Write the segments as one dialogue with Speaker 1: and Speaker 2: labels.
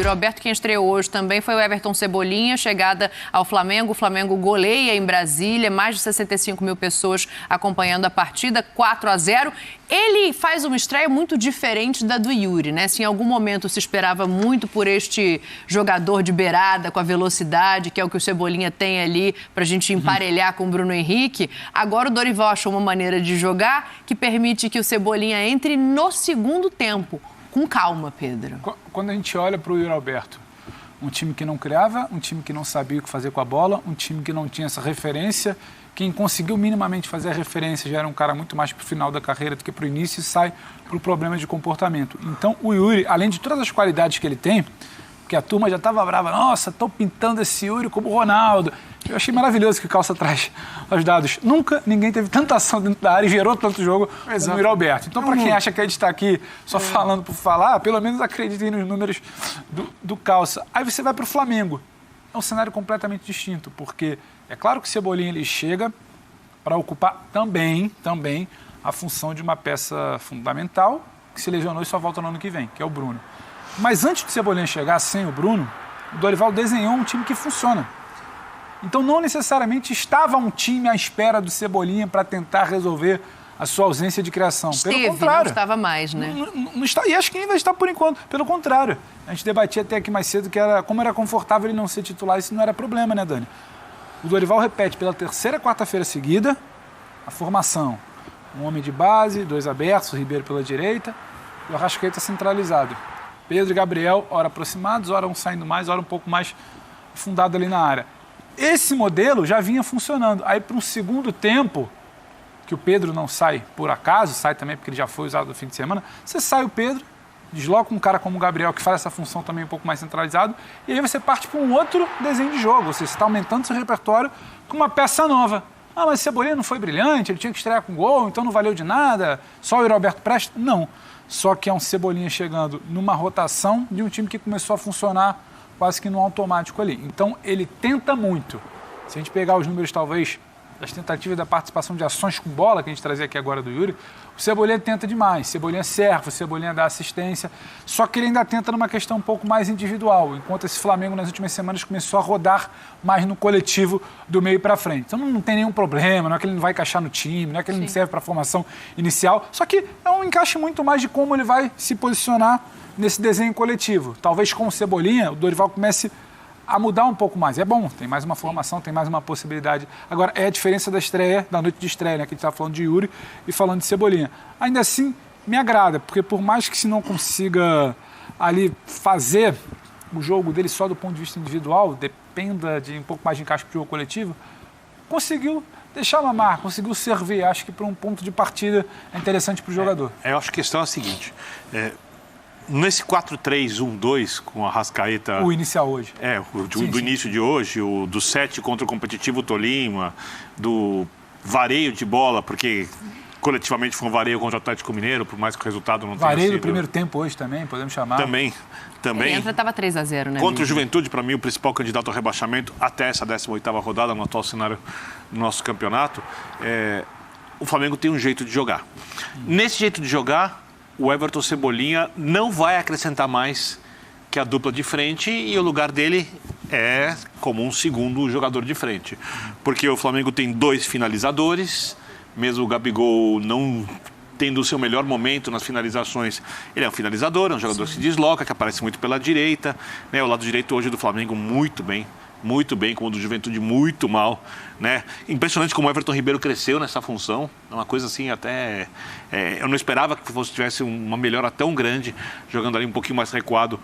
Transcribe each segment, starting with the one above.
Speaker 1: Yuri Alberto. Quem estreou hoje também foi o Everton Cebolinha, chegada ao Flamengo. O Flamengo goleia em Brasília, mais de 65 mil pessoas acompanhando a partida, 4-0. Ele faz uma estreia muito diferente da do Yuri, né? Se em algum momento se esperava muito por este jogador de beirada, com a velocidade, que é o que o Cebolinha tem ali pra gente emparelhar com o Bruno Henrique, agora o Dorival achou uma maneira de jogar que permite que o Cebolinha entre no segundo tempo. Com calma, Pedro.
Speaker 2: Quando a gente olha para o Yuri Alberto, um time que não criava, um time que não sabia o que fazer com a bola, um time que não tinha essa referência, quem conseguiu minimamente fazer a referência já era um cara muito mais para o final da carreira do que para o início e sai para o problema de comportamento. Então, o Yuri, além de todas as qualidades que ele tem, porque a turma já estava brava, nossa, estou pintando esse Yuri como o Ronaldo. Eu achei maravilhoso que o Calça traz os dados. Nunca ninguém teve tanta ação dentro da área e gerou tanto jogo como o Yuri Alberto. Então, para quem acha que a gente está aqui só falando por falar, pelo menos acreditem nos números do Calça. Aí você vai para o Flamengo. É um cenário completamente distinto, porque é claro que o Cebolinha ele chega para ocupar também a função de uma peça fundamental que se lesionou e só volta no ano que vem, que é o Bruno. Mas antes do Cebolinha chegar sem o Bruno, o Dorival desenhou um time que funciona. Então, não necessariamente estava um time à espera do Cebolinha para tentar resolver a sua ausência de criação. Pelo contrário.
Speaker 1: Não estava mais, né?
Speaker 2: Não está, e acho que nem vai estar por enquanto. Pelo contrário. A gente debatia até aqui mais cedo que como era confortável ele não ser titular. Isso não era problema, né, Dani? O Dorival repete pela terceira quarta-feira seguida a formação. Um homem de base, dois abertos, o Ribeiro pela direita e o Arrascaeta centralizado. Pedro e Gabriel, ora aproximados, ora um saindo mais, ora um pouco mais fundado ali na área. Esse modelo já vinha funcionando. Aí, para um segundo tempo, que o Pedro não sai por acaso, sai também porque ele já foi usado no fim de semana, você sai o Pedro, desloca um cara como o Gabriel, que faz essa função também um pouco mais centralizado, e aí você parte para um outro desenho de jogo. Ou seja, você está aumentando seu repertório com uma peça nova. Ah, mas o Cebolinha não foi brilhante, ele tinha que estrear com gol, então não valeu de nada, só o Yuri Alberto presta? Não. Só que é um Cebolinha chegando numa rotação de um time que começou a funcionar quase que no automático ali. Então, ele tenta muito. Se a gente pegar os números, talvez, das tentativas da participação de ações com bola, que a gente trazia aqui agora do Yuri, o Cebolinha tenta demais. O Cebolinha serve, o Cebolinha dá assistência. Só que ele ainda tenta numa questão um pouco mais individual, enquanto esse Flamengo, nas últimas semanas, começou a rodar mais no coletivo do meio para frente. Então, não tem nenhum problema, não é que ele não vai encaixar no time, não é que ele não serve para a formação inicial. Só que é um encaixe muito mais de como ele vai se posicionar nesse desenho coletivo. Talvez com o Cebolinha, o Dorival comece a mudar um pouco mais. É bom, tem mais uma formação, tem mais uma possibilidade. Agora, é a diferença da estreia, da noite de estreia, né? Que a gente estava falando de Yuri e falando de Cebolinha. Ainda assim, me agrada, porque por mais que se não consiga ali fazer o jogo dele só do ponto de vista individual, dependa de um pouco mais de encaixe para o jogo coletivo, conseguiu deixar mamar, conseguiu servir. Acho que para um ponto de partida é interessante para o jogador.
Speaker 3: Eu acho que a questão é a seguinte... Nesse 4-3-1-2 com a Arrascaeta...
Speaker 2: O inicial hoje.
Speaker 3: Do início de hoje, o do 7 contra o competitivo Tolima, do vareio de bola, porque coletivamente foi um vareio contra o Atlético Mineiro, por mais que o resultado não tenha sido...
Speaker 2: Vareio do primeiro tempo hoje também, podemos chamar.
Speaker 3: Também.
Speaker 1: Ele estava 3-0, né?
Speaker 3: Contra o Juventude, para mim, o principal candidato ao rebaixamento, até essa 18ª rodada, no atual cenário do nosso campeonato, o Flamengo tem um jeito de jogar. Nesse jeito de jogar, o Everton Cebolinha não vai acrescentar mais que a dupla de frente e o lugar dele é como um segundo jogador de frente. Porque o Flamengo tem dois finalizadores, mesmo o Gabigol não tendo o seu melhor momento nas finalizações, ele é um finalizador, é um jogador que se desloca, que aparece muito pela direita, né? O lado direito hoje do Flamengo muito bem, como o do Juventude muito mal, né? Impressionante como o Everton Ribeiro cresceu nessa função, é uma coisa assim até... eu não esperava que tivesse uma melhora tão grande, jogando ali um pouquinho mais recuado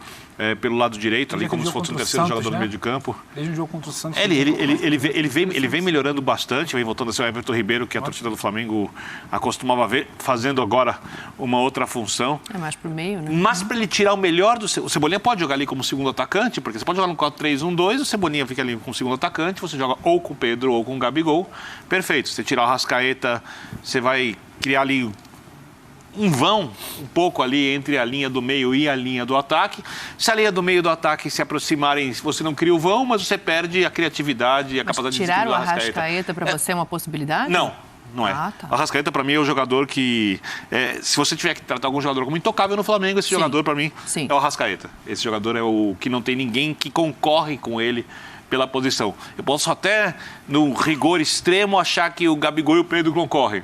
Speaker 3: pelo lado direito, ali como se fosse o terceiro jogador do meio de campo.
Speaker 2: Desde o jogo contra o Santos.
Speaker 3: Ele vem melhorando bastante, vem voltando a ser o Everton Ribeiro, que a torcida do Flamengo acostumava ver, fazendo agora uma outra função.
Speaker 1: É mais pro meio, né?
Speaker 3: Mas para ele tirar o melhor do... O Cebolinha pode jogar ali como segundo atacante, porque você pode jogar no 4-3-1-2, o Cebolinha fica ali como segundo atacante, você joga ou com o Pedro ou com o Gabigol. Perfeito. Se você tirar o Arrascaeta, você vai criar ali um vão um pouco ali entre a linha do meio e a linha do ataque. Se a linha do meio e do ataque se aproximarem, você não cria o vão, mas você perde a criatividade e a capacidade de
Speaker 1: tirar o Arrascaeta para você é uma possibilidade?
Speaker 3: Não. Não é.
Speaker 1: Ah, tá.
Speaker 3: O Arrascaeta, para mim, é o jogador que... se você tiver que tratar algum jogador como intocável no Flamengo, esse jogador, para mim, é o Arrascaeta. Esse jogador é o que não tem ninguém que concorre com ele pela posição. Eu posso até, no rigor extremo, achar que o Gabigol e o Pedro concorrem.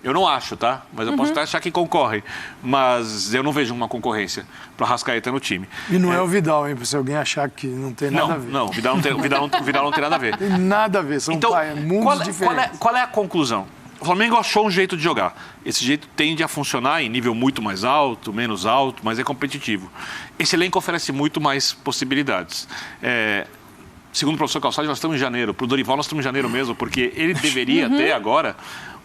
Speaker 3: Eu não acho, tá? Mas eu posso até achar que concorrem. Mas eu não vejo uma concorrência para o Arrascaeta no time.
Speaker 4: E não é o Vidal, hein? Se alguém achar que não tem nada a ver.
Speaker 3: Não, Vidal não tem nada a ver.
Speaker 4: Tem nada a ver, são mundos diferentes.
Speaker 3: Qual é a conclusão? O Flamengo achou um jeito de jogar. Esse jeito tende a funcionar em nível muito mais alto, menos alto, mas é competitivo. Esse elenco oferece muito mais possibilidades. Segundo o professor Calçade, nós estamos em janeiro. Para o Dorival, nós estamos em janeiro mesmo, porque ele deveria ter agora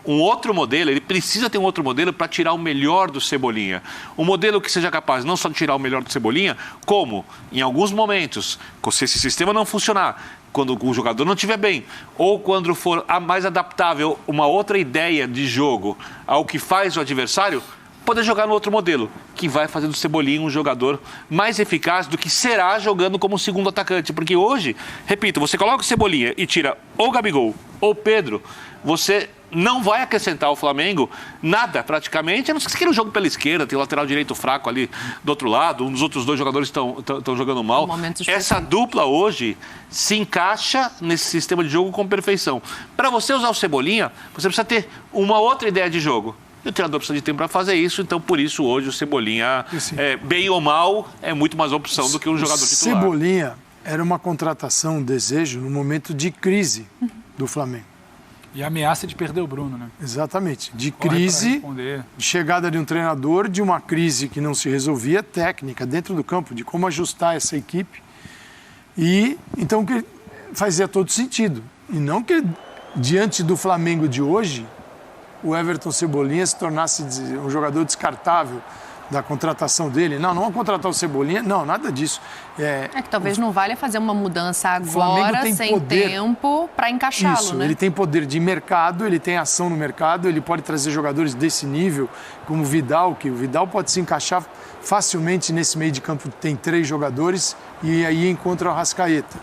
Speaker 3: um outro modelo. Ele precisa ter um outro modelo para tirar o melhor do Cebolinha. Um modelo que seja capaz não só de tirar o melhor do Cebolinha, como, em alguns momentos, se esse sistema não funcionar, quando o jogador não estiver bem, ou quando for mais adaptável uma outra ideia de jogo ao que faz o adversário, poder jogar no outro modelo, que vai fazer do Cebolinha um jogador mais eficaz do que será jogando como segundo atacante. Porque hoje, repito, você coloca o Cebolinha e tira ou Gabigol ou Pedro, você não vai acrescentar ao Flamengo nada, praticamente, a não ser que você queira um jogo pela esquerda, tem o lateral direito fraco ali do outro lado, um dos outros dois jogadores estão jogando mal. Essa dupla hoje se encaixa nesse sistema de jogo com perfeição. Para você usar o Cebolinha, você precisa ter uma outra ideia de jogo. E o treinador precisa de tempo para fazer isso, então por isso hoje o Cebolinha, bem ou mal, é muito mais opção do que um jogador titular.
Speaker 4: Cebolinha era uma contratação, um desejo no momento de crise do Flamengo.
Speaker 2: E a ameaça de perder o Bruno, né?
Speaker 4: Exatamente. De crise, de chegada de um treinador, de uma crise que não se resolvia, técnica, dentro do campo, de como ajustar essa equipe. E então que fazia todo sentido. E não que, diante do Flamengo de hoje, o Everton Cebolinha se tornasse um jogador descartável da contratação dele. Não vão contratar o Cebolinha, não, nada disso.
Speaker 1: É que talvez não valha fazer uma mudança agora, sem tempo, para encaixá-lo, né?
Speaker 4: Ele tem poder de mercado, ele tem ação no mercado, ele pode trazer jogadores desse nível, como o Vidal, que o Vidal pode se encaixar facilmente nesse meio de campo, tem 3 jogadores, e aí encontra o Arrascaeta,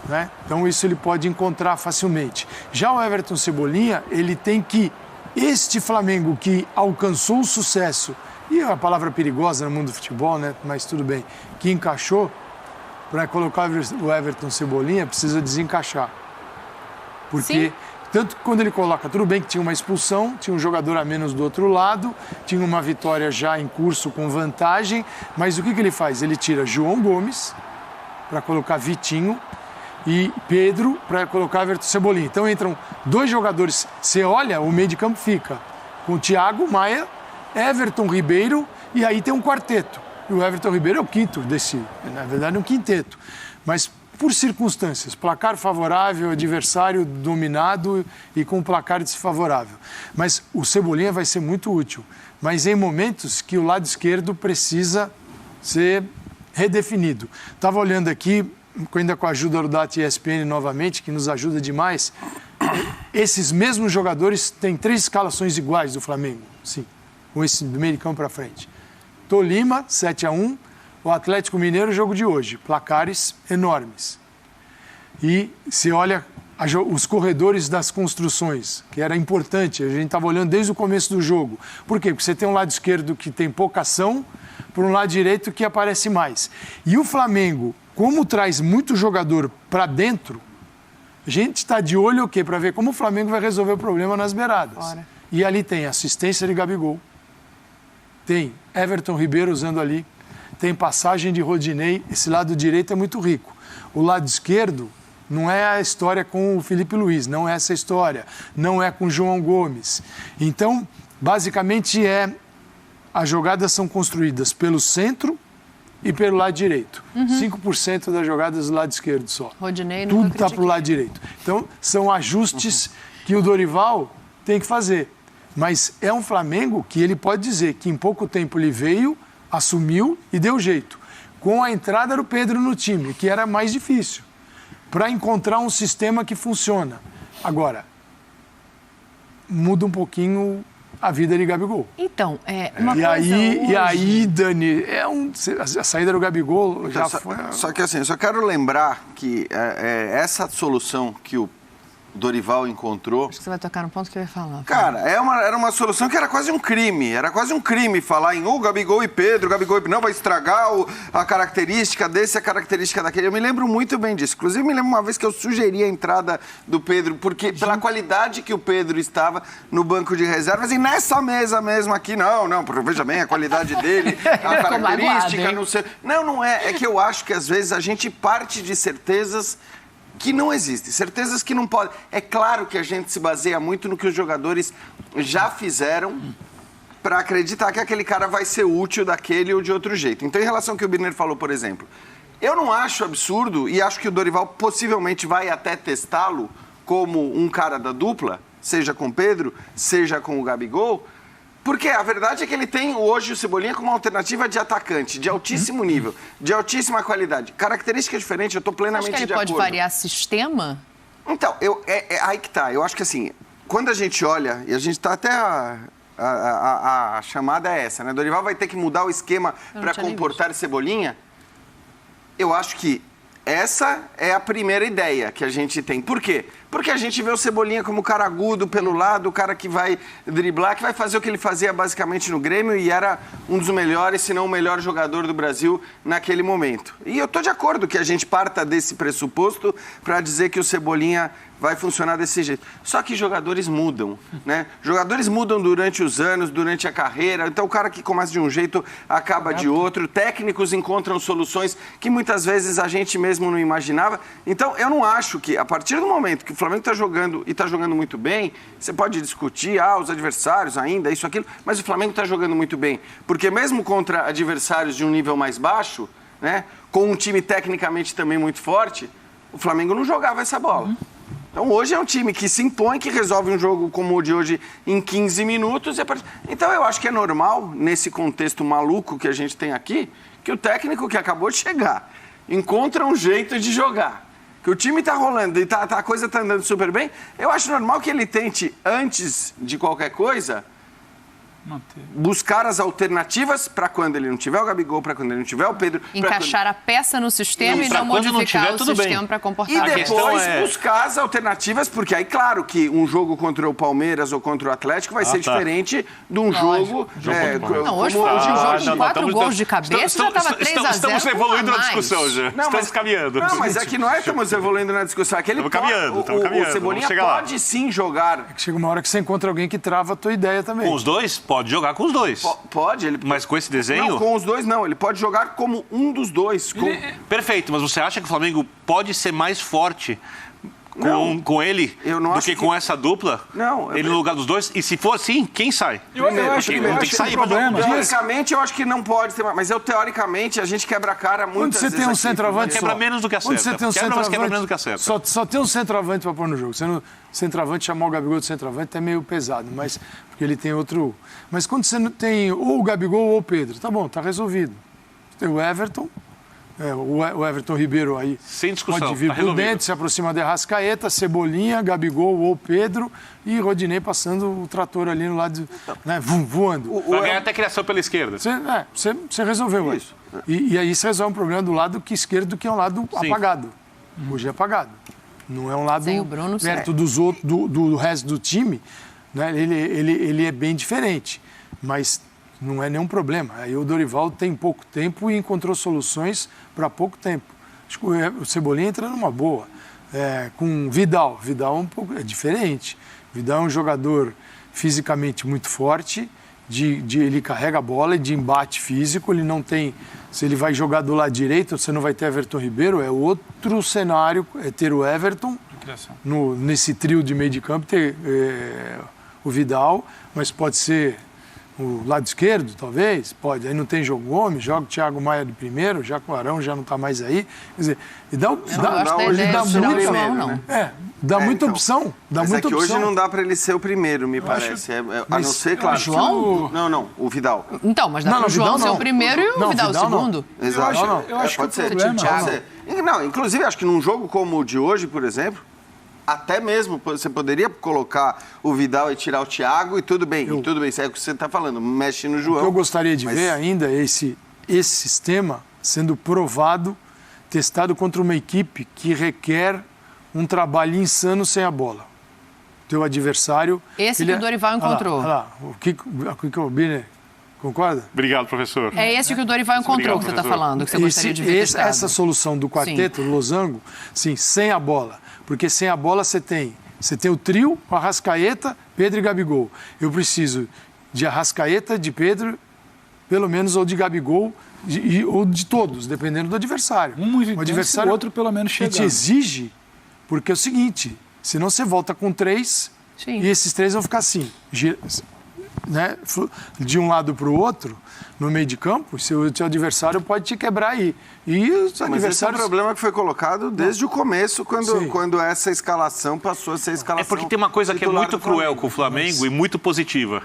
Speaker 4: né? Então isso ele pode encontrar facilmente. Já o Everton Cebolinha, ele tem que, este Flamengo que alcançou o sucesso, e a palavra perigosa no mundo do futebol, né? Mas tudo bem, que encaixou, para colocar o Everton Cebolinha, precisa desencaixar. Porque, tanto que quando ele coloca, tudo bem que tinha uma expulsão, tinha um jogador a menos do outro lado, tinha uma vitória já em curso com vantagem, mas o que ele faz? Ele tira João Gomes para colocar Vitinho e Pedro para colocar Everton Cebolinha. Então entram 2 jogadores, você olha, o meio de campo fica com o Thiago Maia, Everton Ribeiro, e aí tem um quarteto. E o Everton Ribeiro é o quinto na verdade é um quinteto. Mas por circunstâncias, placar favorável, adversário dominado e com um placar desfavorável. Mas o Cebolinha vai ser muito útil. Mas em momentos que o lado esquerdo precisa ser redefinido. Estava olhando aqui, ainda com a ajuda do Data ESPN novamente, que nos ajuda demais. Esses mesmos jogadores têm 3 escalações iguais do Flamengo, sim. Com esse do meio de campo para frente. Tolima, 7-1. O Atlético Mineiro, jogo de hoje. Placares enormes. E se olha os corredores das construções, que era importante. A gente estava olhando desde o começo do jogo. Por quê? Porque você tem um lado esquerdo que tem pouca ação, por um lado direito que aparece mais. E o Flamengo, como traz muito jogador para dentro, a gente está de olho o quê? Para ver como o Flamengo vai resolver o problema nas beiradas. E ali tem assistência de Gabigol. Tem Everton Ribeiro usando ali, tem passagem de Rodinei, esse lado direito é muito rico. O lado esquerdo não é a história com o Felipe Luiz, não é essa história, não é com o João Gomes. Então, basicamente as jogadas são construídas pelo centro e pelo lado direito. 5% das jogadas do lado esquerdo só.
Speaker 1: Rodinei
Speaker 4: tudo está para o lado direito. Então, são ajustes que o Dorival tem que fazer. Mas é um Flamengo que ele pode dizer que em pouco tempo ele veio, assumiu e deu jeito. Com a entrada do Pedro no time, que era mais difícil, para encontrar um sistema que funciona. Agora, muda um pouquinho a vida de Gabigol.
Speaker 1: Então,
Speaker 4: E aí, Dani, a saída do Gabigol já foi...
Speaker 5: Só que assim, eu só quero lembrar que essa solução que o Dorival encontrou...
Speaker 1: Acho que você vai tocar no ponto que eu ia falar.
Speaker 5: Cara, era uma solução que era quase um crime. Era quase um crime falar em Gabigol e Pedro, não, vai estragar a característica desse, a característica daquele. Eu me lembro muito bem disso. Inclusive, me lembro uma vez que eu sugeri a entrada do Pedro, porque pela qualidade que o Pedro estava no banco de reservas, e nessa mesa mesmo aqui, não, veja bem a qualidade dele, a característica, não sei... Não é. É que eu acho que às vezes a gente parte de certezas que não existem, certezas que não podem. É claro que a gente se baseia muito no que os jogadores já fizeram para acreditar que aquele cara vai ser útil daquele ou de outro jeito. Então, em relação ao que o Birner falou, por exemplo, eu não acho absurdo e acho que o Dorival possivelmente vai até testá-lo como um cara da dupla, seja com o Pedro, seja com o Gabigol, porque a verdade é que ele tem hoje o Cebolinha como uma alternativa de atacante, de altíssimo nível, de altíssima qualidade. Característica diferente, eu estou plenamente de acordo.
Speaker 1: Acho que ele pode variar sistema?
Speaker 5: Então, aí que tá. Eu acho que assim, quando a gente olha, e a gente está até... A chamada é essa, né? Dorival vai ter que mudar o esquema para comportar Cebolinha. Eu acho que essa é a primeira ideia que a gente tem. Por quê? Porque a gente vê o Cebolinha como o cara agudo pelo lado, o cara que vai driblar, que vai fazer o que ele fazia basicamente no Grêmio e era um dos melhores, se não o melhor jogador do Brasil naquele momento. E eu estou de acordo que a gente parta desse pressuposto para dizer que o Cebolinha vai funcionar desse jeito. Só que jogadores mudam, né? Jogadores mudam durante os anos, durante a carreira. Então, o cara que começa de um jeito acaba de outro. Técnicos encontram soluções que muitas vezes a gente mesmo não imaginava. Então, eu não acho que, a partir do momento que o Flamengo está jogando e está jogando muito bem, você pode discutir, os adversários ainda, isso, aquilo, mas o Flamengo está jogando muito bem. Porque mesmo contra adversários de um nível mais baixo, né, com um time tecnicamente também muito forte, o Flamengo não jogava essa bola. Então, hoje é um time que se impõe, que resolve um jogo como o de hoje em 15 minutos. Então, eu acho que é normal, nesse contexto maluco que a gente tem aqui, que o técnico que acabou de chegar encontra um jeito de jogar. Que o time está rolando e a coisa está andando super bem. Eu acho normal que ele tente, antes de qualquer coisa, buscar as alternativas para quando ele não tiver o Gabigol, para quando ele não tiver o Pedro.
Speaker 1: Encaixar a peça no sistema e não modificar o sistema para comportar.
Speaker 5: E depois buscar as alternativas, porque aí, claro, que um jogo contra o Palmeiras ou contra o Atlético vai ser diferente de um jogo...
Speaker 1: Hoje foi um jogo com 4 gols de cabeça, já estava 3-0.
Speaker 3: Estamos evoluindo na discussão já. Estamos caminhando.
Speaker 5: Não, mas é que não é que estamos evoluindo na discussão. É que ele
Speaker 3: estamos caminhando.
Speaker 5: O Cebolinha pode sim jogar.
Speaker 4: É que chega uma hora que você encontra alguém que trava a tua ideia também.
Speaker 3: Com os dois? Pode jogar com os dois.
Speaker 5: Pode.
Speaker 3: Mas com esse desenho?
Speaker 5: Não, com os dois não. Ele pode jogar como um dos dois.
Speaker 3: Perfeito, mas você acha que o Flamengo pode ser mais forte com ele do que com essa dupla?
Speaker 5: Não.
Speaker 3: Ele no lugar dos dois? E se for assim, quem sai?
Speaker 2: Eu acho que
Speaker 3: tem que sair.
Speaker 5: Teoricamente, eu acho que não pode ter mais. Mas teoricamente, a gente quebra a cara muitas vezes.
Speaker 4: Quando você tem um centroavante
Speaker 3: quebra menos do que acerta.
Speaker 4: Quando você tem um centroavante, só tem um centroavante para pôr no jogo. Você não, centroavante, chamar o Gabigol de centroavante é meio pesado, mas porque ele tem outro... Mas quando você tem ou o Gabigol ou o Pedro, tá bom, tá resolvido. Você tem o Everton... o Everton Ribeiro aí
Speaker 3: sem discussão,
Speaker 4: pode vir por dentro, se aproxima de Arrascaeta, Cebolinha, Gabigol ou Pedro e Rodinei passando o trator ali no lado, né, voando.
Speaker 3: Vai ganhar até criação pela esquerda.
Speaker 4: Você resolveu isso. E aí você resolve um problema do lado esquerdo, que é um lado apagado. Hoje é apagado. Não é um lado perto dos outros, do resto do time. Né, ele é bem diferente, mas... Não é nenhum problema. Aí o Dorival tem pouco tempo e encontrou soluções para pouco tempo. Acho que o Cebolinha entra numa boa. Com Vidal. Vidal é diferente. Vidal é um jogador fisicamente muito forte, ele carrega a bola de embate físico, ele não tem... Se ele vai jogar do lado direito, você não vai ter Everton Ribeiro, é outro cenário, é ter o Everton, nesse trio de meio de campo, ter o Vidal, mas pode ser... O lado esquerdo, talvez, pode. Aí não tem João Gomes, joga o Thiago Maia de primeiro, já com o Arão já não está mais aí. Quer dizer, e dá muita opção.
Speaker 5: Mas é que hoje não dá para ele ser o primeiro, me parece. A não ser, claro.
Speaker 1: O João?
Speaker 5: Não, o Vidal.
Speaker 1: Então, mas dá para o João ser o primeiro e o Vidal o segundo.
Speaker 5: Exato.
Speaker 2: Eu acho
Speaker 5: pode
Speaker 2: que
Speaker 5: ser. Não, inclusive, acho que num jogo como o de hoje, por exemplo, até mesmo você poderia colocar o Vidal e tirar o Thiago e tudo bem. E tudo bem, isso é o que você está falando, mexe no João.
Speaker 4: O que eu gostaria de ver ainda é esse sistema sendo provado, testado contra uma equipe que requer um trabalho insano sem a bola. Teu adversário...
Speaker 1: Esse que o Dorival encontrou.
Speaker 4: Olha lá, o Kiko Biner, concorda?
Speaker 3: Obrigado, professor.
Speaker 1: É esse que o Dorival encontrou, que você está falando, que você gostaria de ver testado.
Speaker 4: Essa solução do quarteto, losango, sim, sem a bola. Porque sem a bola você tem o trio, o Arrascaeta, Pedro e Gabigol. Eu preciso de Arrascaeta, de Pedro, pelo menos, ou de Gabigol, ou de todos, dependendo do adversário.
Speaker 2: O adversário, o outro pelo menos chegando.
Speaker 4: Que te exige, porque é o seguinte, senão você volta com 3 e esses 3 vão ficar assim, né, de um lado para o outro, no meio de campo, seu adversário pode te quebrar aí. E os adversários...
Speaker 5: Esse é um problema que foi colocado desde o começo, quando essa escalação passou a ser a escalação.
Speaker 3: É porque tem uma coisa que é muito cruel com o Flamengo e muito positiva.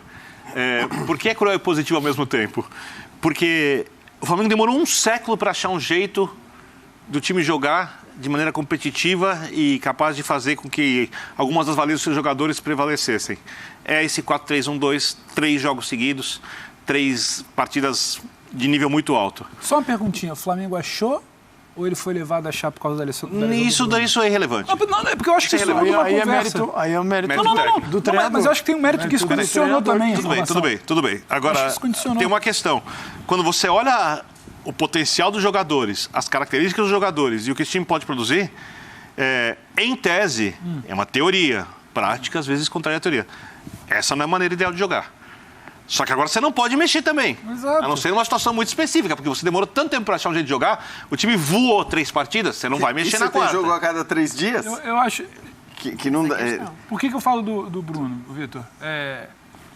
Speaker 3: Por que é cruel e positiva ao mesmo tempo? Porque o Flamengo demorou um século para achar um jeito do time jogar de maneira competitiva e capaz de fazer com que algumas das valências dos seus jogadores prevalecessem. É esse 4-3-1-2, 3 jogos seguidos, 3 partidas de nível muito alto.
Speaker 2: Só uma perguntinha, o Flamengo achou ou ele foi levado a achar por causa da lesão?
Speaker 3: Isso é irrelevante.
Speaker 2: Não, é porque eu acho que isso é uma conversa.
Speaker 4: Aí é o mérito
Speaker 2: do treinador. Mas eu acho que tem um mérito que isso condicionou também.
Speaker 3: Tudo bem. Agora, tem uma questão. Quando você olha o potencial dos jogadores, as características dos jogadores e o que esse time pode produzir, em tese, é uma teoria. Prática, às vezes, contraria a teoria. Essa não é a maneira ideal de jogar. Só que agora você não pode mexer também.
Speaker 2: Exato.
Speaker 3: A não ser numa situação muito específica, porque você demorou tanto tempo para achar um jeito de jogar, o time voou 3 partidas, você não vai mexer na quarta.
Speaker 5: Você jogo a cada 3 dias?
Speaker 2: Eu acho...
Speaker 5: Que não dá...
Speaker 2: Por que eu falo do Bruno, Vitor?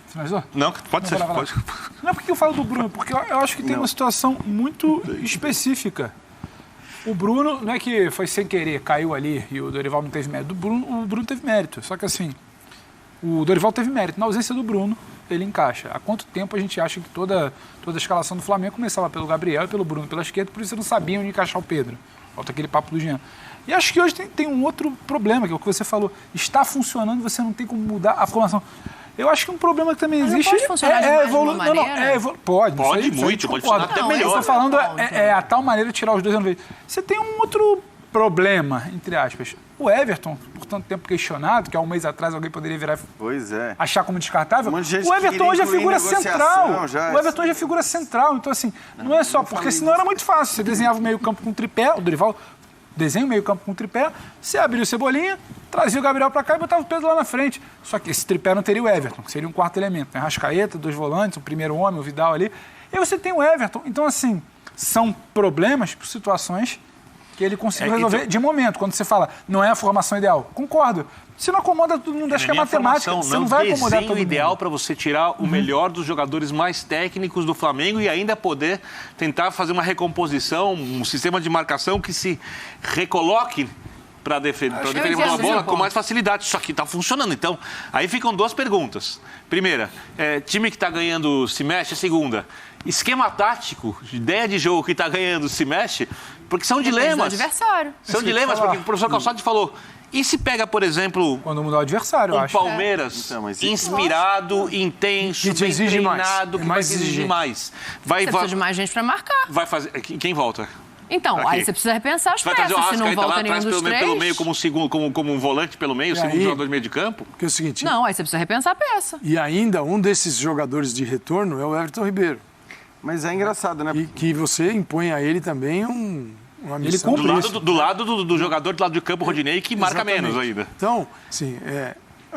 Speaker 2: Finalizou?
Speaker 3: Não, pode ser. Pode.
Speaker 2: Não, por que eu falo do Bruno? Porque eu acho que tem uma situação muito específica. O Bruno, não é que foi sem querer, caiu ali e o Dorival não teve mérito. O Bruno teve mérito. Só que assim, o Dorival teve mérito. Na ausência do Bruno, ele encaixa. Há quanto tempo a gente acha que toda a escalação do Flamengo começava pelo Gabriel e pelo Bruno, pela esquerda, por isso não sabiam onde encaixar o Pedro. Falta aquele papo do Jean. E acho que hoje tem um outro problema, que é o que você falou. Está funcionando, você não tem como mudar a formação. Eu acho que um problema que também existe
Speaker 1: pode funcionar de alguma maneira?
Speaker 2: Pode
Speaker 3: muito, pode funcionar até melhor.
Speaker 2: Eu estou falando a tal maneira de tirar os dois ano vez. Você tem um outro problema, entre aspas. O Everton, por tanto tempo questionado, que há um mês atrás alguém poderia virar e achar como descartável. O Everton hoje é figura central. O Everton hoje é figura central. Então, assim, não é só... Porque senão era muito fácil. Você desenhava o meio campo com tripé, o Dorival desenha o meio campo com tripé, você abria o Cebolinha, trazia o Gabriel para cá e botava o Pedro lá na frente. Só que esse tripé não teria o Everton, que seria um quarto elemento. Tem Arrascaeta, 2 volantes, o primeiro homem, o Vidal ali. E você tem o Everton. Então, assim, são problemas, situações que ele conseguiu resolver de momento. Quando você fala, não é a formação ideal. Concordo. Se não acomoda todo mundo, acho que é matemática. Você não vai acomodar todo mundo.
Speaker 3: O ideal para você tirar o melhor dos jogadores mais técnicos do Flamengo e ainda poder tentar fazer uma recomposição, um sistema de marcação que se recoloque para defender uma bola com mais facilidade. Só que está funcionando. Então, aí ficam 2 perguntas. Primeira, time que está ganhando se mexe. Segunda, esquema tático, ideia de jogo que está ganhando se mexe, porque são dilemas.
Speaker 1: Adversário.
Speaker 3: São dilemas, porque o professor Calçado falou... E se pega, por exemplo...
Speaker 2: Quando mudar o adversário, eu acho.
Speaker 3: Palmeiras, inspirado, intenso, bem treinado, que vai exigir mais.
Speaker 1: Você precisa de mais gente para marcar.
Speaker 3: Vai fazer... Quem volta?
Speaker 1: Então, aí você precisa repensar as peças, se não volta nenhum dos 3.
Speaker 3: Pelo meio, como um volante pelo meio, segundo jogador de meio de campo.
Speaker 4: Porque é o seguinte...
Speaker 1: Não, aí você precisa repensar a peça.
Speaker 4: E ainda, um desses jogadores de retorno é o Everton Ribeiro.
Speaker 5: Mas é engraçado, né?
Speaker 4: E que você impõe a ele também uma missão.
Speaker 3: Do lado do jogador do lado de campo, Rodinei, que marca menos ainda.
Speaker 4: Então, sim,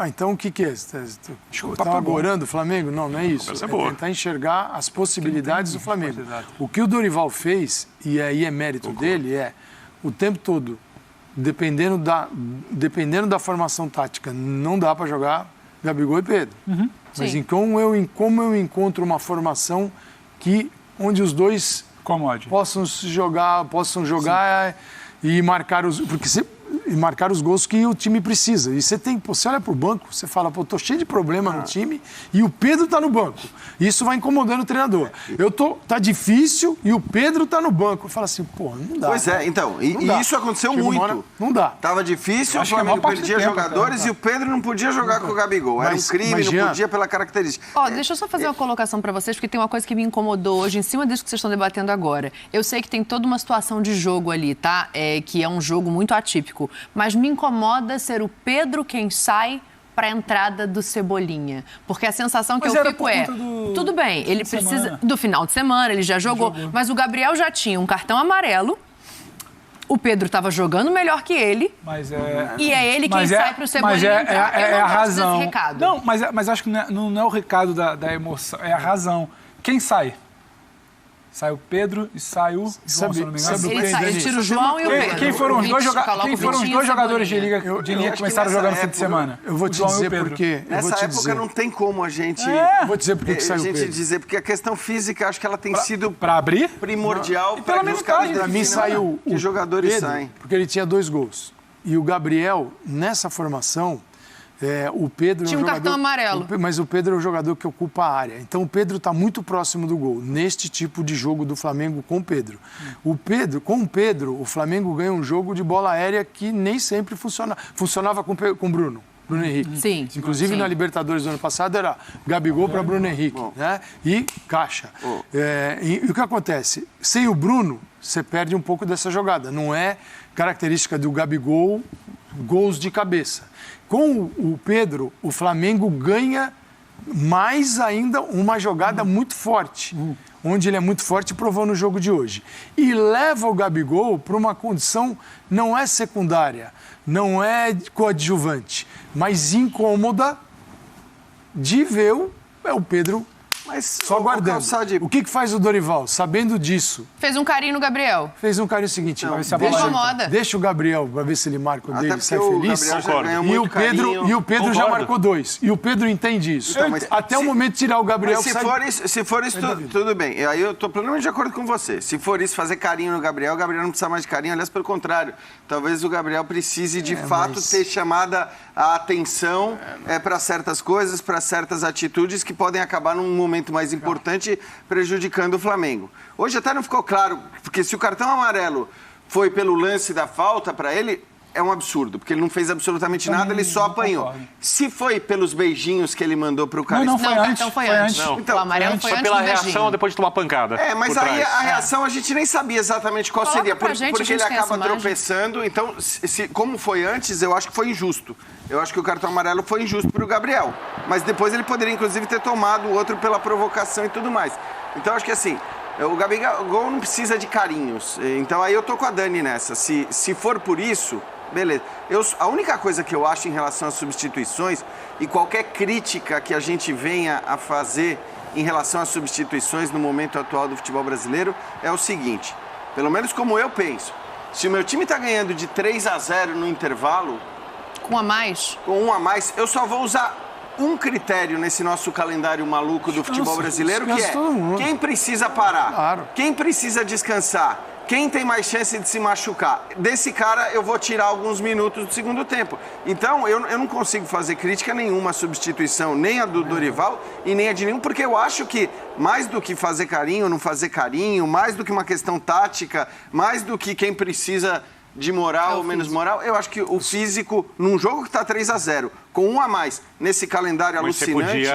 Speaker 4: então o que é? Está agorando o Flamengo? Não é isso. É tentar enxergar as possibilidades do Flamengo. O que o Dorival fez, e aí é mérito dele, o tempo todo, dependendo da formação tática, não dá para jogar Gabigol e Pedro. Mas como eu encontro uma formação onde os dois possam jogar e marcar os gols que o time precisa. E você olha para o banco, você fala, tô cheio de problema no time e o Pedro tá no banco. Isso vai incomodando o treinador. Tá difícil e o Pedro tá no banco. Eu falo assim, não dá.
Speaker 5: Pois então, e isso aconteceu muito.
Speaker 4: Não dá.
Speaker 5: Tava difícil, o Flamengo perdia jogadores e o Pedro não podia jogar com o Gabigol. Era um crime, não podia pela característica.
Speaker 1: Deixa eu só fazer uma colocação para vocês, porque tem uma coisa que me incomodou hoje, em cima disso que vocês estão debatendo agora. Eu sei que tem toda uma situação de jogo ali, tá? Que é um jogo muito atípico. mas me incomoda ser o Pedro quem sai para a entrada do Cebolinha. Porque a sensação que eu fico é... Tudo bem, ele precisa... Do final de semana, ele já jogou. Mas o Gabriel já tinha um cartão amarelo. O Pedro estava jogando melhor que ele. E é ele quem sai para o Cebolinha.
Speaker 2: Mas é a razão. Não, mas acho que não é o recado da emoção. É a razão. Quem sai? Sai o Pedro e sai o João, se eu não me engano.
Speaker 1: Ele tira o João e o Pedro.
Speaker 2: Quem foram os dois jogadores de liga que começaram a jogar no fim de semana?
Speaker 4: Eu vou te dizer por quê.
Speaker 5: Nessa época não tem como a gente...
Speaker 4: Eu vou dizer por que saiu o Pedro.
Speaker 5: Dizer, porque a questão física, acho que ela tem sido...
Speaker 2: Para abrir?
Speaker 5: Primordial.
Speaker 2: Pela minutagem.
Speaker 4: Para mim saiu
Speaker 5: os jogadores saem.
Speaker 4: Porque ele tinha 2 gols. E o Gabriel, nessa formação... o Pedro
Speaker 1: tinha um cartão amarelo.
Speaker 4: Mas o Pedro é o jogador que ocupa a área. Então o Pedro está muito próximo do gol, neste tipo de jogo do Flamengo com o Pedro. Com o Pedro, o Flamengo ganha um jogo de bola aérea que nem sempre funcionava com o Bruno Henrique.
Speaker 1: Sim.
Speaker 4: Inclusive na Libertadores do ano passado era Gabigol para Bruno Henrique. Né? E caixa. E o que acontece? Sem o Bruno, você perde um pouco dessa jogada. Não é característica do Gabigol gols de cabeça. Com o Pedro, o Flamengo ganha mais ainda uma jogada muito forte, onde ele é muito forte e provou no jogo de hoje. E leva o Gabigol para uma condição, não é secundária, não é coadjuvante, mas incômoda de ver o Pedro só aguardando. O que faz o Dorival, sabendo disso?
Speaker 1: Fez um carinho no Gabriel.
Speaker 4: Fez um carinho seguinte. Deixa o Gabriel para ver se ele marca o dele e sai feliz. E o Pedro já marcou 2. E o Pedro entende isso. Até o momento de tirar o Gabriel...
Speaker 5: Se for isso, tudo bem. Aí eu estou plenamente de acordo com você. Se for isso, fazer carinho no Gabriel, o Gabriel não precisa mais de carinho. Aliás, pelo contrário. Talvez o Gabriel precise, de fato, ter chamada a atenção para certas coisas, para certas atitudes que podem acabar num momento mais importante, prejudicando o Flamengo. Hoje até não ficou claro, porque se o cartão amarelo foi pelo lance da falta para ele, é um absurdo, porque ele não fez absolutamente nada, ele só apanhou. Concordo. Se foi pelos beijinhos que ele mandou pro cara...
Speaker 1: Não, foi antes.
Speaker 3: Não.
Speaker 1: Então, o amarelo foi
Speaker 3: pela reação depois de tomar pancada.
Speaker 5: Mas aí a reação a gente nem sabia exatamente qual seria, porque ele acaba tropeçando. Então, como foi antes, eu acho que foi injusto. Eu acho que o cartão amarelo foi injusto pro Gabriel. Mas depois ele poderia, inclusive, ter tomado o outro pela provocação e tudo mais. Então, acho que assim... O Gabigol não precisa de carinhos. Então, aí eu tô com a Dani nessa. Se for por isso... Beleza. A única coisa que eu acho em relação às substituições e qualquer crítica que a gente venha a fazer em relação às substituições no momento atual do futebol brasileiro é o seguinte, pelo menos como eu penso, se o meu time está ganhando de 3-0 no intervalo...
Speaker 1: Com um a mais?
Speaker 5: Com um a mais, eu só vou usar um critério nesse nosso calendário maluco do futebol brasileiro, que é quem precisa parar, quem precisa descansar, quem tem mais chance de se machucar. Desse cara, eu vou tirar alguns minutos do segundo tempo. Então, eu não consigo fazer crítica nenhuma à substituição, nem a do Dorival e nem a de nenhum, porque eu acho que mais do que fazer carinho ou não fazer carinho, mais do que uma questão tática, mais do que quem precisa de moral ou menos moral, eu acho que o físico, num jogo que está 3-0, com um a mais, nesse calendário alucinante,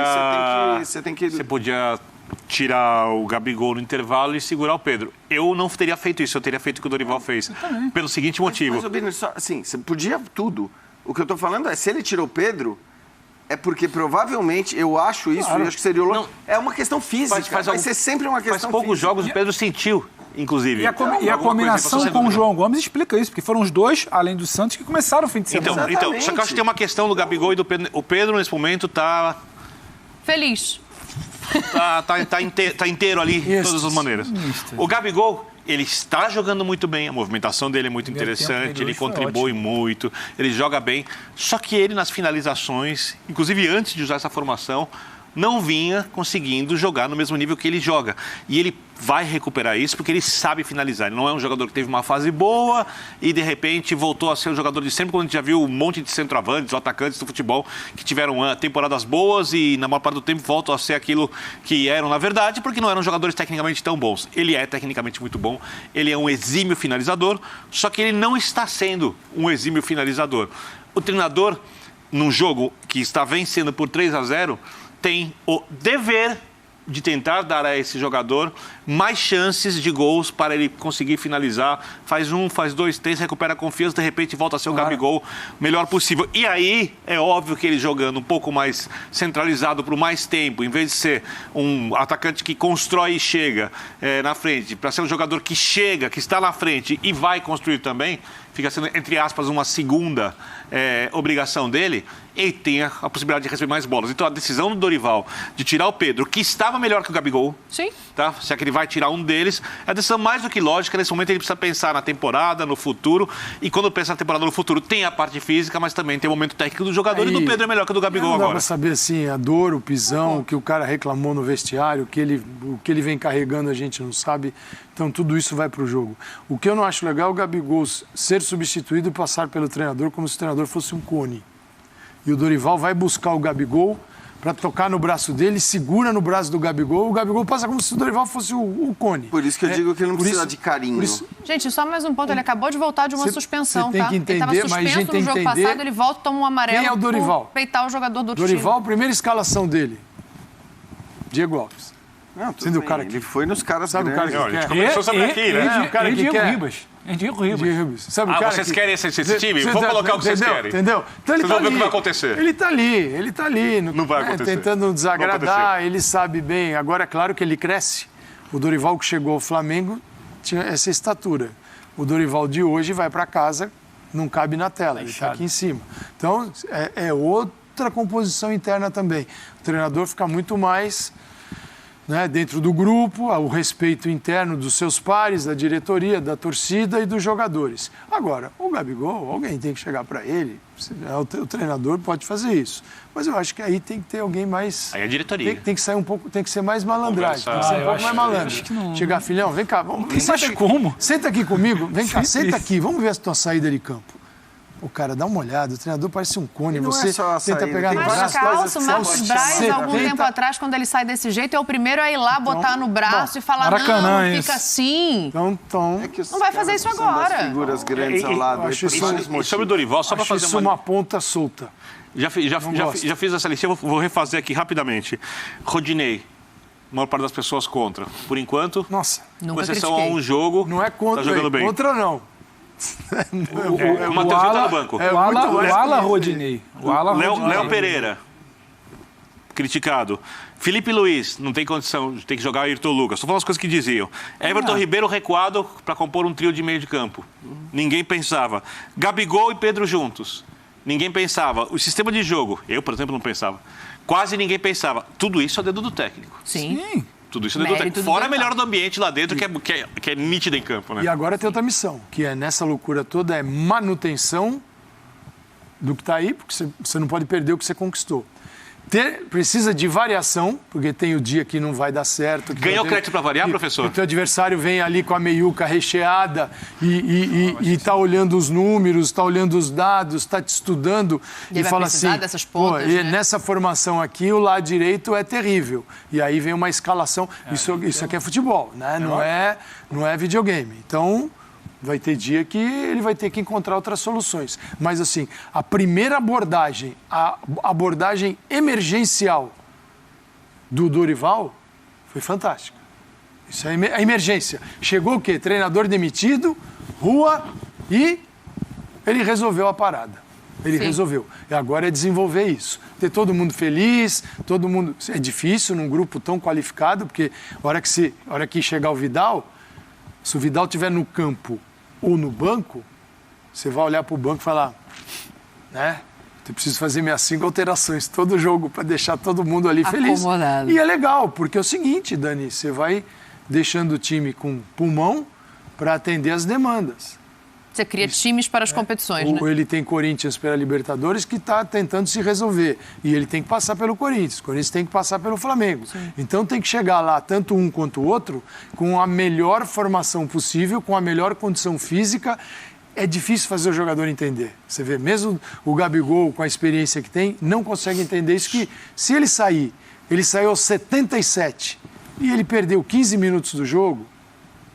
Speaker 5: você tem que...
Speaker 3: Você podia tirar o Gabigol no intervalo e segurar o Pedro. Eu não teria feito isso, eu teria feito o que o Dorival fez. Pelo seguinte motivo.
Speaker 5: Mas Bini, assim, você podia tudo. O que eu estou falando é, se ele tirou o Pedro, é porque provavelmente, eu acho isso, eu acho que seria é uma questão física, vai ser sempre uma questão física.
Speaker 3: Faz poucos jogos o Pedro sentiu, inclusive.
Speaker 2: E a combinação com o João Gomes explica isso, porque foram os dois, além do Santos, que começaram o fim de semana.
Speaker 3: Então, só que eu acho que tem uma questão do Gabigol e do Pedro. O Pedro, nesse momento, está...
Speaker 1: feliz.
Speaker 3: Tá inteiro ali, de todas as maneiras. O Gabigol, ele está jogando muito bem, a movimentação dele é muito interessante, ele contribui muito, ele joga bem. Só que ele, nas finalizações, inclusive antes de usar essa formação, não vinha conseguindo jogar no mesmo nível que ele joga. E ele vai recuperar isso porque ele sabe finalizar. Ele não é um jogador que teve uma fase boa e, de repente, voltou a ser o jogador de sempre, quando a gente já viu um monte de centroavantes, atacantes do futebol que tiveram temporadas boas e, na maior parte do tempo, voltam a ser aquilo que eram, na verdade, porque não eram jogadores tecnicamente tão bons. Ele é tecnicamente muito bom, ele é um exímio finalizador, só que ele não está sendo um exímio finalizador. O treinador, num jogo que está vencendo por 3-0, tem o dever de tentar dar a esse jogador mais chances de gols para ele conseguir finalizar. Faz 1, faz 2, 3, recupera a confiança, de repente volta a ser o Gabigol melhor possível. E aí, é óbvio que ele jogando um pouco mais centralizado por mais tempo, em vez de ser um atacante que constrói e chega na frente, para ser um jogador que chega, que está na frente e vai construir também, fica sendo, entre aspas, uma segunda obrigação dele, ele tem a possibilidade de receber mais bolas. Então, a decisão do Dorival de tirar o Pedro, que estava melhor que o Gabigol,
Speaker 1: sim,
Speaker 3: tá? Se é que ele vai tirar um deles, é a decisão mais do que lógica. Nesse momento, ele precisa pensar na temporada, no futuro. E quando pensa na temporada, no futuro, tem a parte física, mas também tem o momento técnico do jogador. E do Pedro é melhor que o do Gabigol agora.
Speaker 4: Não dá pra saber, assim, a dor, o pisão, o que o cara reclamou no vestiário, o que ele vem carregando, a gente não sabe. Então, tudo isso vai pro jogo. O que eu não acho legal é o Gabigol ser substituído e passar pelo treinador como se o treinador fosse um cone. E o Dorival vai buscar o Gabigol para tocar no braço dele, segura no braço do Gabigol, o Gabigol passa como se o Dorival fosse o cone.
Speaker 5: Por isso que eu digo que ele não precisa de carinho.
Speaker 1: Gente, só mais um ponto, ele acabou de voltar de uma suspensão,
Speaker 4: tem que entender,
Speaker 1: ele estava suspenso no jogo passado, ele volta, toma um amarelo.
Speaker 4: Quem é o Dorival?
Speaker 1: Por peitar o jogador do outro
Speaker 4: Dorival,
Speaker 1: time.
Speaker 4: primeira escalação dele, Diego Alves.
Speaker 5: Não,
Speaker 4: Sendo o cara que
Speaker 5: ele foi nos caras
Speaker 4: sabe
Speaker 5: grandes.
Speaker 4: o cara que
Speaker 3: A gente
Speaker 4: quer?
Speaker 3: começou sobre aqui, né?
Speaker 4: o cara que
Speaker 2: Diego
Speaker 4: quer.
Speaker 2: Ribas. Diego Ribas.
Speaker 4: Sabe o cara
Speaker 3: vocês
Speaker 4: que...
Speaker 3: querem esse time? Vou colocar o que vocês querem.
Speaker 4: Entendeu? Então ele
Speaker 3: Vocês vão ver o que vai acontecer.
Speaker 4: Ele tá ali.
Speaker 3: Não vai acontecer.
Speaker 4: Tentando desagradar, ele sabe bem. Agora, é claro que ele cresce. O Dorival que chegou ao Flamengo tinha essa estatura. O Dorival de hoje vai para casa, não cabe na tela, ele está aqui em cima. Então, é outra composição interna também. O treinador fica muito mais... dentro do grupo, o respeito interno dos seus pares, da diretoria, da torcida e dos jogadores. Agora, o Gabigol, alguém tem que chegar para ele, o treinador pode fazer isso. Mas eu acho que aí tem que ter alguém mais...
Speaker 3: Aí é a diretoria.
Speaker 4: Tem que sair um pouco, tem que ser mais malandragem, tem que ser um pouco mais malandro. Chegar, filhão, vem cá, senta aqui comigo, vem cá, senta aqui, vamos ver a tua saída de campo. O cara, dá uma olhada, o treinador parece um cone, você tenta pegar no braço.
Speaker 1: Mas calça, o Marcos Braz, algum tempo atrás, quando ele sai desse jeito, é o primeiro a ir lá, botar no braço e falar, não, fica assim.
Speaker 4: Então,
Speaker 1: não vai fazer isso agora.
Speaker 5: Figuras grandes ao lado.
Speaker 3: Sobre o Dorival, só para fazer
Speaker 4: isso uma ponta solta.
Speaker 3: Já fiz essa listinha, vou refazer aqui rapidamente. Rodinei. A maior parte das pessoas contra. Por enquanto,
Speaker 4: nossa,
Speaker 3: com exceção a um jogo,
Speaker 4: não é contra,
Speaker 3: tá jogando bem.
Speaker 4: Contra não.
Speaker 3: O Matheusinho tá no banco.
Speaker 2: O Ala Rodinei.
Speaker 3: Léo Pereira, criticado. Felipe Luiz, não tem condição, tem que jogar Ayrton Lucas. Estou falando as coisas que diziam. Everton Ribeiro recuado para compor um trio de meio de campo. Ninguém pensava. Gabigol e Pedro juntos. Ninguém pensava. O sistema de jogo, eu, por exemplo, não pensava. Quase ninguém pensava. Tudo isso é dedo do técnico.
Speaker 1: Sim.
Speaker 3: Tudo isso é dedo do técnico. Fora a melhor do ambiente lá dentro, que é nítido em campo, né?
Speaker 4: E agora tem outra missão, que é nessa loucura toda, é manutenção do que está aí, porque você não pode perder o que você conquistou. Precisa de variação, porque tem o dia que não vai dar certo.
Speaker 3: Ganhou crédito para variar, professor?
Speaker 4: O teu adversário vem ali com a meiuca recheada e está olhando os números, está olhando os dados, está te estudando e fala assim,
Speaker 1: dessas pontas, né?
Speaker 4: Nessa formação aqui o lado direito é terrível. E aí vem uma escalação. Isso aqui é futebol, né? Não é videogame. Então... vai ter dia que ele vai ter que encontrar outras soluções. Mas, assim, a primeira abordagem, a abordagem emergencial do Dorival foi fantástica. Isso é a emergência. Chegou o quê? Treinador demitido, rua e ele resolveu a parada. Ele resolveu. E agora é desenvolver isso. Ter todo mundo feliz, todo mundo... É difícil num grupo tão qualificado, porque a hora que chegar o Vidal, se o Vidal estiver no campo ou no banco, você vai olhar para o banco e falar, né? Eu preciso fazer minhas 5 alterações todo jogo para deixar todo mundo ali feliz.
Speaker 1: Acomodado.
Speaker 4: E é legal, porque é o seguinte, Dani, você vai deixando o time com pulmão para atender as demandas.
Speaker 1: Você cria times para as competições, né?
Speaker 4: Ele tem Corinthians pela Libertadores que está tentando se resolver. E ele tem que passar pelo Corinthians. O Corinthians tem que passar pelo Flamengo. Sim. Então tem que chegar lá, tanto um quanto o outro, com a melhor formação possível, com a melhor condição física. É difícil fazer o jogador entender. Você vê, mesmo o Gabigol, com a experiência que tem, não consegue entender isso, que se ele saiu aos 77 e ele perdeu 15 minutos do jogo,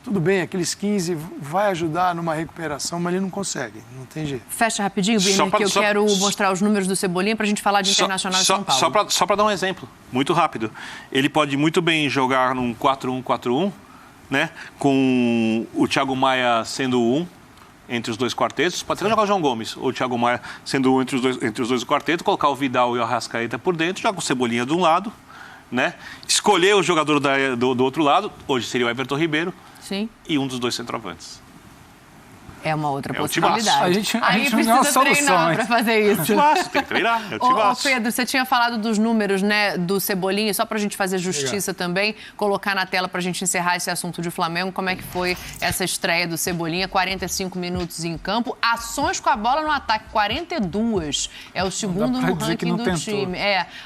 Speaker 4: tudo bem, aqueles 15 vai ajudar numa recuperação, mas ele não consegue, não tem jeito.
Speaker 1: Fecha rapidinho, Birner, que eu quero mostrar os números do Cebolinha para a gente falar de Internacional de São Paulo.
Speaker 3: Só para dar um exemplo, muito rápido. Ele pode muito bem jogar num 4-1-4-1, né? Com o Thiago Maia sendo um entre os dois quartetos, pode até jogar o João Gomes ou o Thiago Maia sendo um entre os dois quartetos, colocar o Vidal e o Arrascaeta por dentro, joga o Cebolinha de um lado, né? Escolher o jogador do outro lado, hoje seria o Everton Ribeiro,
Speaker 1: Sim.
Speaker 3: E um dos dois centroavantes.
Speaker 1: É uma outra
Speaker 3: o
Speaker 1: possibilidade.
Speaker 3: timaço.
Speaker 2: A gente
Speaker 1: Aí
Speaker 2: não deu uma
Speaker 1: precisa treinar
Speaker 2: solução,
Speaker 1: para fazer isso.
Speaker 3: É o timaço, tem que treinar, é o timaço.
Speaker 1: Pedro, você tinha falado dos números, né, do Cebolinha, só para a gente fazer justiça também, colocar na tela para a gente encerrar esse assunto de Flamengo, como é que foi essa estreia do Cebolinha, 45 minutos em campo, ações com a bola no ataque, 42, é o segundo no ranking do time.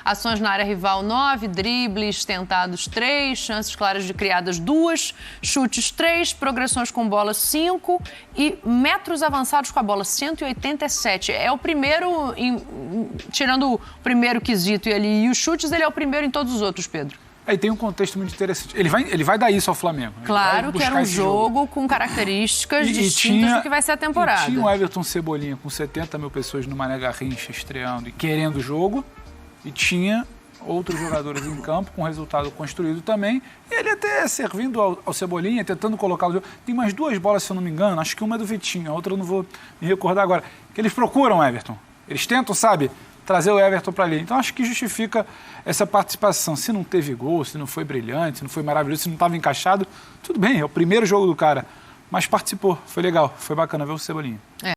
Speaker 1: Ações na área rival, 9, dribles tentados 3, chances claras de criadas 2, chutes 3, progressões com bola 5 e metros avançados com a bola, 187. É o primeiro, tirando o primeiro quesito e os chutes, ele é o primeiro em todos os outros, Pedro.
Speaker 2: Aí tem um contexto muito interessante. Ele vai dar isso ao Flamengo.
Speaker 1: Claro que era um jogo com características distintas do que vai ser a temporada.
Speaker 2: Tinha o Everton Cebolinha com 70 mil pessoas no Mané Garrincha estreando e querendo o jogo. E tinha outros jogadores em campo com resultado construído também. E ele até servindo ao Cebolinha, tentando colocar o jogo. Tem mais 2 bolas, se eu não me engano. Acho que uma é do Vitinho, a outra eu não vou me recordar agora. Que eles procuram o Everton. Eles tentam, sabe, trazer o Everton para ali. Então acho que justifica essa participação. Se não teve gol, se não foi brilhante, se não foi maravilhoso, se não estava encaixado, tudo bem, é o primeiro jogo do cara. Mas participou, foi legal, foi bacana ver o Cebolinha.